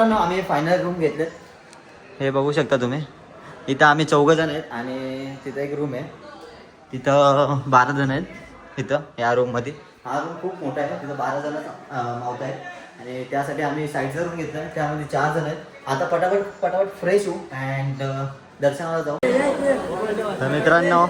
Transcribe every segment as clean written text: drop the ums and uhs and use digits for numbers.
आम्ही final room घेतले, हे बघू शकता तुम्ही. इथं आम्ही 4 जण आहेत आणि तिथं एक रूम आहे, तिथं 12 जण आहेत. तिथं या रूममध्ये हा रूम खूप मोठा आहे, तिथं 12 जण मावत आहेत आणि त्यासाठी आम्ही साईडचा रूम घेतला, त्यामध्ये 4 जण आहेत. आता पटापट फ्रेश होऊ अँड दर्शनाला जाऊ. तर मित्रांनो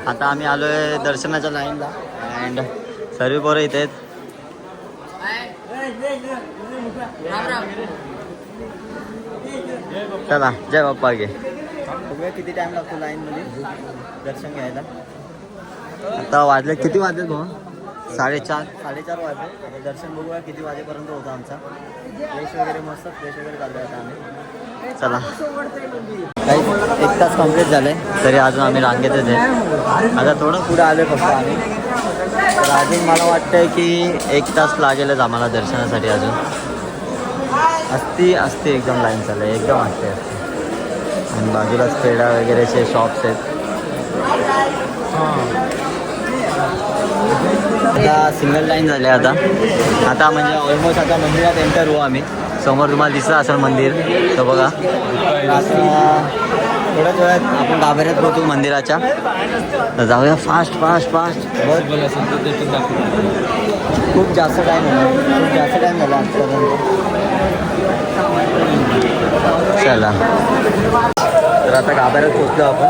आता आम्ही आलो आहे दर्शनाच्या लाईनला अँड सर्व पोरं इथे आहेत. चला जय बाप्पा गे. बघूया किती टाइम लागतो लाईनमध्ये दर्शन घ्यायला. आता वाजले किती वाजले भाऊ? 4:30 वाजले. आता दर्शन बघूया किती वाजेपर्यंत होतं आमचा. फ्रेश वगैरे मस्त फ्रेश वगैरे चालू आहे आता आम्ही. चला काही 1 तास कंप्लीट झाले तरी अजून आम्ही रांगेतच आहे. आता थोडं पुढे आलो फक्त आम्ही. तर अजून मला वाटतंय की 1 तास लागेलच आम्हाला दर्शनासाठी. अजून असते एकदम लाईन चालू आहे, एकदम असते. आणि बाजूलाच पेढा वगैरेचे शॉप्स आहेत. आता सिंगल लाईन झाले आता म्हणजे ऑलमोस्ट आता मंदिरात एंटर होऊ आम्ही. समोर तुम्हाला दिसलं असेल मंदिर, तर बघा आता थोड्याच वेळात आपण गाभाऱ्यात पोहोचू मंदिराच्या. तर जाऊया फास्ट. खूप जास्त टाईम झाला आजपर्यंत. चला तर आता गाभाऱ्यात पोहोचलो आपण.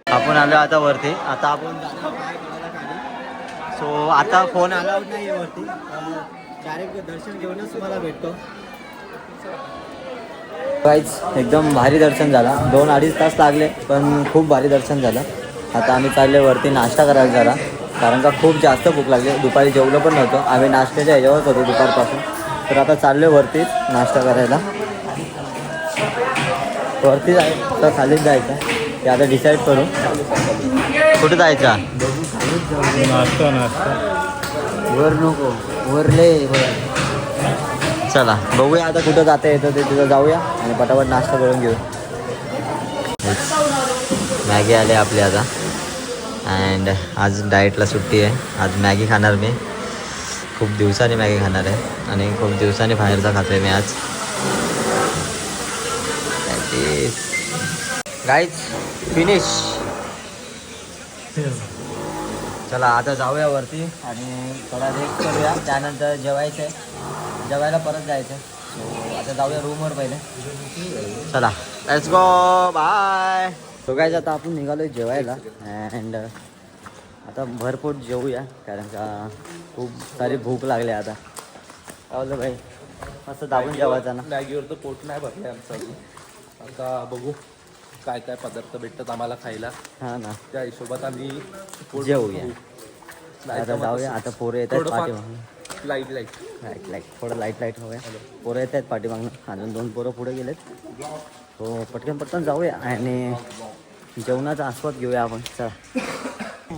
आपण आलो आता वरती. आता आपण सो आता फोन अलाउड नाही आहे वरती. डायरेक्ट दर्शन घेऊनच तुम्हाला भेटतो. काहीच एकदम भारी दर्शन झाला. 2-2.5 तास लागले पण खूप भारी दर्शन झालं. आता आम्ही चालले वरती नाश्ता करायला जरा, कारण का खूप जास्त भूक लागली. दुपारी जेवलं पण नव्हतं, आम्ही नाश्त्याच्या ह्याच्यावरच होतो दुपारपासून. तर आता चाललो वरतीच नाश्ता करायला. वरती जायचं तर खालीच जायचं ते आता डिसाईड करू. कुठे जायचा? नाश्ता वर नको वरले चला बघूया आता कुठं जाता येतं ते तिथं जाऊया आणि पटापट नाश्ता करून घेऊ. मॅगी आले आपली आता अँड आज डाएटला सुट्टी आहे. आज मॅगी खाणार मी. खूप दिवसांनी मॅगी खाणार आहे आणि खूप दिवसांनी बाहेरचा खातो आहे मी आज. Guys finish. चला आता जाऊया वरती आणि थोडा रेस्ट करूया. त्यानंतर जेवायचं आहे, जेवायला परत जायचं. सो आता जाऊया रूमवर पहिले. चला let's go bye. So guys आता आपण निघालो जेवायला अँड आता भरपूर जेवूया कारण का खूप सारी भूक लागली. आता आवलं भाई असं दाबून जेवायचं ना. मॅगीवर तर पोट नाही भरले आमचं अजून. आता बघू काय पदार्थ भेटतात आम्हाला खायला. हां ना, त्या हिशोबात आम्ही जेवूया. आता जाऊया. आता पोरं येतात पाठीमागून. लाईट थोडं लाईट हवं आहे. पोरं येत आहेत पाठीमागून. अजून 2 पोरं पुढे गेलेत. हो पटकन जाऊया आणि जेवणाचा आस्वाद घेऊया आपण. चला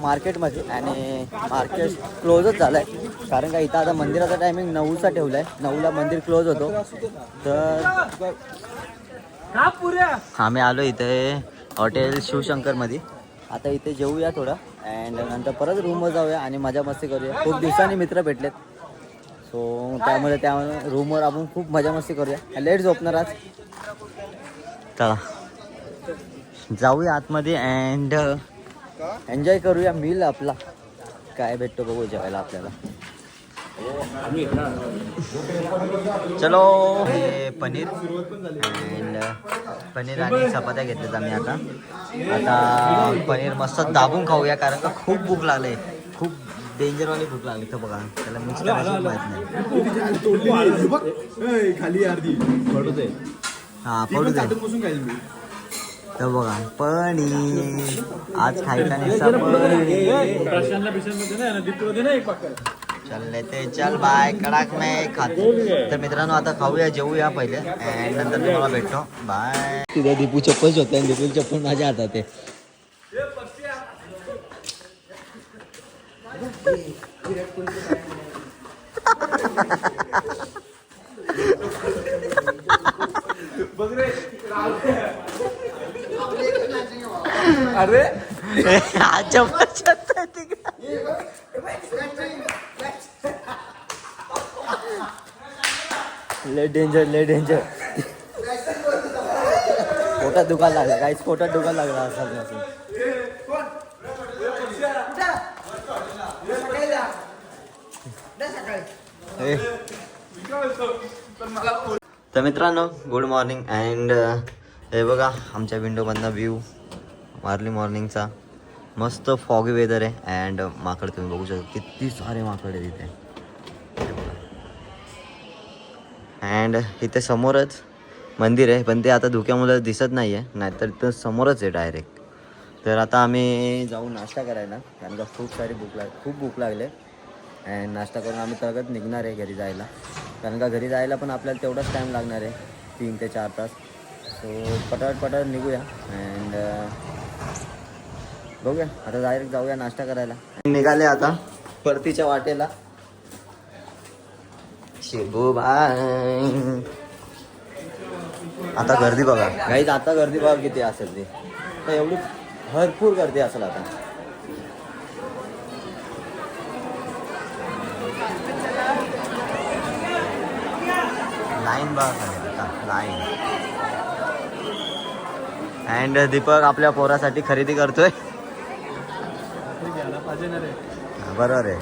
मार्केटमध्ये आणि मार्केट क्लोजच झालं आहे कारण का इथं आता मंदिराचा टायमिंग 9चा ठेवला आहे. 9ला मंदिर क्लोज होतो. तर आम्ही आलो इथे हॉटेल शिवशंकरमध्ये. आता इथे जेवूया थोडं अँड नंतर परत रूमवर जाऊया आणि मजा मस्ती करूया. खूप दिवसांनी मित्र भेटलेत. सो त्यामुळे रूमवर आपण खूप मजा मस्ती करूया. लेट झोपणार आज. चला जाऊया आतमध्ये अँड एन्जॉय करूया मील आपला. काय भेटतो बघू जेवायला आपल्याला. चलो पनीर अँड पनीर आणि चपात्या घेतल्यात आम्ही. आता पनीर मस्त दाबून खाऊया कारण का खूप भूक लागली. खूप डेंजरवाली भूक लागली. तर बघा त्याला मिक्स करायची माहित नाही. खाली अर्धी हां पडू दे. तर बघा पनीर आज खायचा नाही. चल बाय कडाक नाही खाते. तर मित्रांनो आता खाऊया जेवूया पहिले अँड नंतर तुम्हाला भेटतो. बाय. तिथे दीपू चप्पल होते आणि दीपू चप्पल माझ्या हातात आहे. अरे आजच्या ले डेंजर ले डेंजर. पोटात दुखायला लागला काहीच, पोटात दुखायला लागला असेल नसेल. हे. तर मित्रांनो गुड मॉर्निंग अँड हे बघा आमच्या विंडोमधनं व्ह्यू अर्ली मॉर्निंगचा. मस्त फॉगी वेदर आहे अँड माकड तुम्ही बघू शकता किती सारे माकड आहे तिथे. अँड इथे समोरच मंदिर आहे पण ते आता धुक्यामुळे दिसत नाही आहे, नाहीतर इथं समोरच आहे डायरेक्ट. तर आता आम्ही जाऊ नाश्ता करायला कारण का खूप भूक लागले अँड नाश्ता करून आम्ही तगत निघणार आहे घरी जायला. कारण का घरी जायला पण आपल्याला तेवढाच टाईम लागणार आहे 3 ते 4 तास. सो पटापट निघूया अँड बघूया आता डायरेक्ट जाऊया नाश्ता करायला. निघाले आता परतीच्या वाटेला. शिबूबाई आता गर्दी बघा गाईज, आता गर्दी बघा किती असेल ती. तर एवढी भरपूर गर्दी असेल आता. लाईन बघा आता लाईन. अँड दीपक आपल्या पोरासाठी खरेदी करतोय. बरोबर आहे.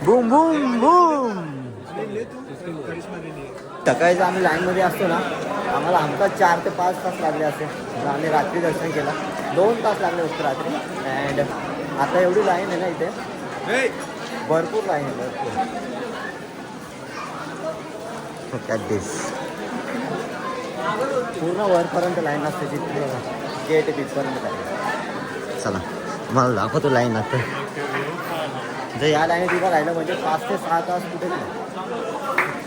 Boom boom boom. सकाळीच आम्ही लाईनमध्ये असतो ना, आम्हाला आमचा 4 ते 5 तास लागले असते. आम्ही रात्री दर्शन केलं 2 तास लागले होते रात्री. अँड आता एवढी लाईन आहे ना इथे, भरपूर लाईन आहे भरपूर. दिस पूर्ण वरपर्यंत लाईन असते तिथे गेट तिथपर्यंत आहे. चला मला दाखवतो लाईन. आता जर या लाईन तिथं राहिलं म्हणजे 5 ते 6 तास कुठे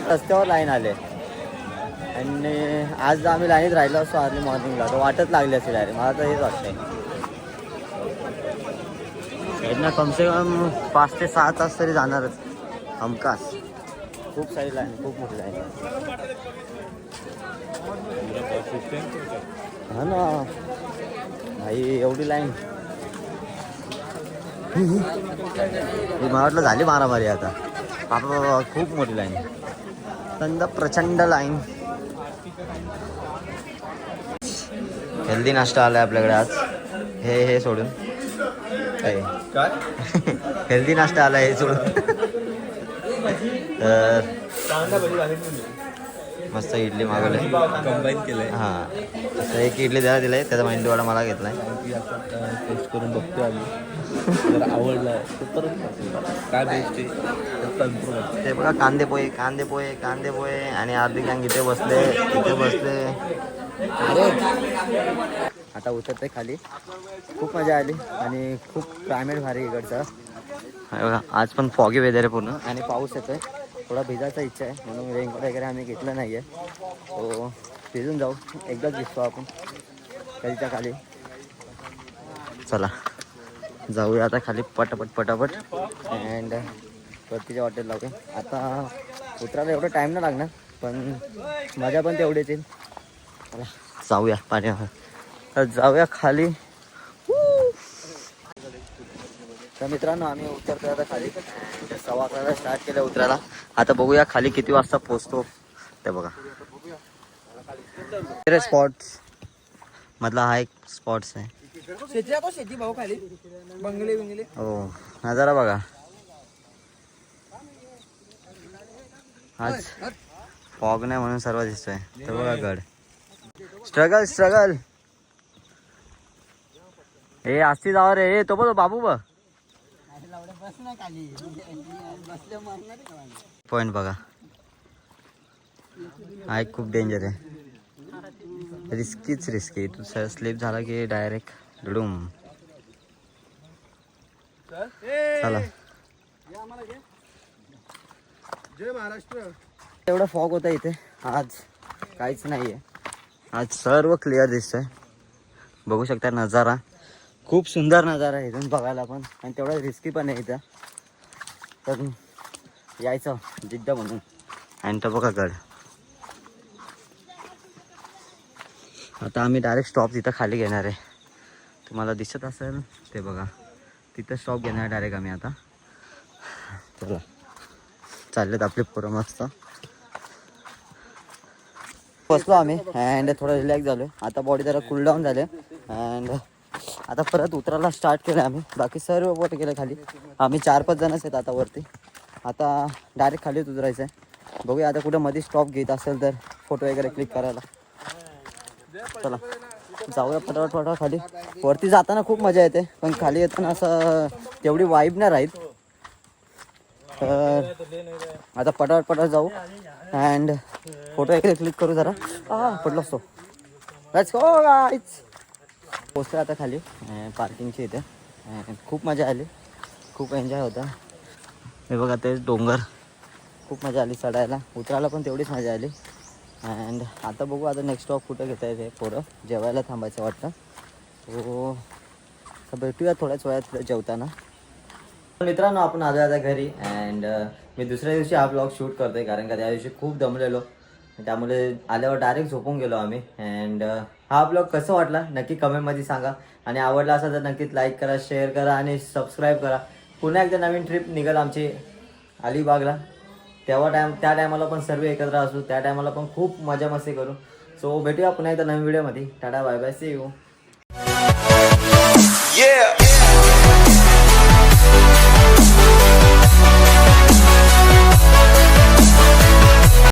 रस्त्यावर लाईन आले. आणि आज आम्ही लाईनीत राहिलो असतो अर्ली मॉर्निंगला तर वाटच लागली असेल डायरेक्ट. मला तर हेच वाटतंय ना कमसे कम 5 ते 6 तास तरी जाणारच हमखास. खूप सारी लाईन, खूप मोठी लाईन. हा ना भाई एवढी लाईन. मला वाटलं झाली मारामारी आता. बाबा खूप मोठी लाईन, प्रचंड लाईन. हेल्दी नाश्ता आलाय आपल्याकडे आज. हे सोडून काय हेल्दी नाश्ता आलाय हे सोडून. तर मस्त इडली मागवले, कंबाईन केलंय. हां असं एक इडली द्यायला दिलाय, त्याचा मेंदूवाडा मला घेतलाय. टेस्ट करून बघतो आम्ही, जर आवडला तर परत काय बेस्ट आहे ते बघा कांदे पोहे आणि अर्धी गँग इथे बसले. आता उतरते खाली. खूप मजा आली आणि खूप क्लायमेट भारी इकडचं. बघा आज पण फॉगी वेदर आहे पूर्ण आणि पाऊस येतोय. थोडा भिजायचा इच्छा आहे म्हणून रेनकोट वगैरे आम्ही घेतलं नाही आहे. तो भिजून जाऊ, एकदाच भिजतो आपण खालीच्या खाली. चला जाऊया आता खाली पटापट अँड परतीच्या वाटेत लावूया. आता उतरायला एवढं टाईम नाही लागणार पण मजा पण तेवढीच येईल. चला जाऊया पाण्यावर. तर जाऊया खाली. तर मित्रांनो आम्ही उतरतोय आता खाली. 11:15 स्टार्ट केलं उतरायला. आता बघूया खाली किती वाजता पोहोचतो ते बघा. स्पॉट्स मधला हा एक स्पॉट्स आहे. शेती भाऊ खाली बंगले हो नजारा बघा. आज फॉग नाही म्हणून सर्व दिसतोय. तर बघा गड. स्ट्रगल हे आस्ती जावर रे. तो बघ बाबू बघ पॉइंट बघा. हा एक खूप डेंजर आहे. रिस्की. तू स्लिप झाला की डायरेक्ट डुडूम. चला जय महाराष्ट्र. एवढा फॉग होता इथे. आज काहीच नाहीये. आज सर्व क्लिअर दिसतंय. बघू शकता नजारा. खूप सुंदर नजारा आहे इथून बघायला पण आणि तेवढा रिस्की पण आहे इथं. तर यायचं जिद्द म्हणून. आणि तो बघा गड. आता आम्ही डायरेक्ट स्टॉप तिथं खाली घेणार आहे. तुम्हाला दिसत असेल ते बघा, तिथं स्टॉप घेणार डायरेक्ट आम्ही आता. चला चाललेत आपले पोरं मस्त. बसलो आम्ही अँड थोडं रिलॅक्स झालो. आता बॉडी जरा कूल डाऊन झाले अँड आता परत उतरायला स्टार्ट केलं आम्ही. बाकी सर्व बोट गेले खाली. आम्ही 4-5 जणच आहेत आता वरती. आता डायरेक्ट खालीच उतरायचं आहे. बघूया आता कुठं मध्ये स्टॉप घेत असेल तर फोटो वगैरे क्लिक करायला. चला जाऊया फटाफट खाली. वरती जाताना खूप मजा येते पण खाली येताना असं तेवढी वाईब नाही राहील. तर आता पटापट जाऊ अँड फोटो वगैरे क्लिक करू जरा. पडलो असतो. Let's go guys. पोचतो आता खाली पार्किंगची इथे. खूप मजा आली, खूप एन्जॉय होता. हे बघा ते डोंगर, खूप मजा आली चढायला. उतरायला पण तेवढीच मजा आली. अँड आता बघू आता नेक्स्ट स्टॉप कुठं घेता येते. पोरं जेवायला थांबायचं वाटतं. तो भेटूया थोड्याच वेळात जेवताना. मित्रांनो आपण आलो आता घरी अँड मी दुसऱ्या दिवशी हा ब्लॉग शूट करतोय कारण का त्या दिवशी खूप दमलेलो. त्यामुळे आल्यावर डायरेक्ट झोपून गेलो आम्ही. अँड हा ब्लॉग कसं वाटला नक्की कमेंटमध्ये सांगा. आणि आवडला असेल तर नक्कीच लाईक करा, शेअर करा आणि सबस्क्राईब करा. पुन्हा एकदा नवीन ट्रिप निघाल आमची अलिबागला. त्या टायमाला पण सर्व एकत्र असू. त्या टायमाला पण खूप मजा मस्ती करू. सो भेटूया पुन्हा एकदा नवीन व्हिडिओमध्ये. Tata bye bye, see you.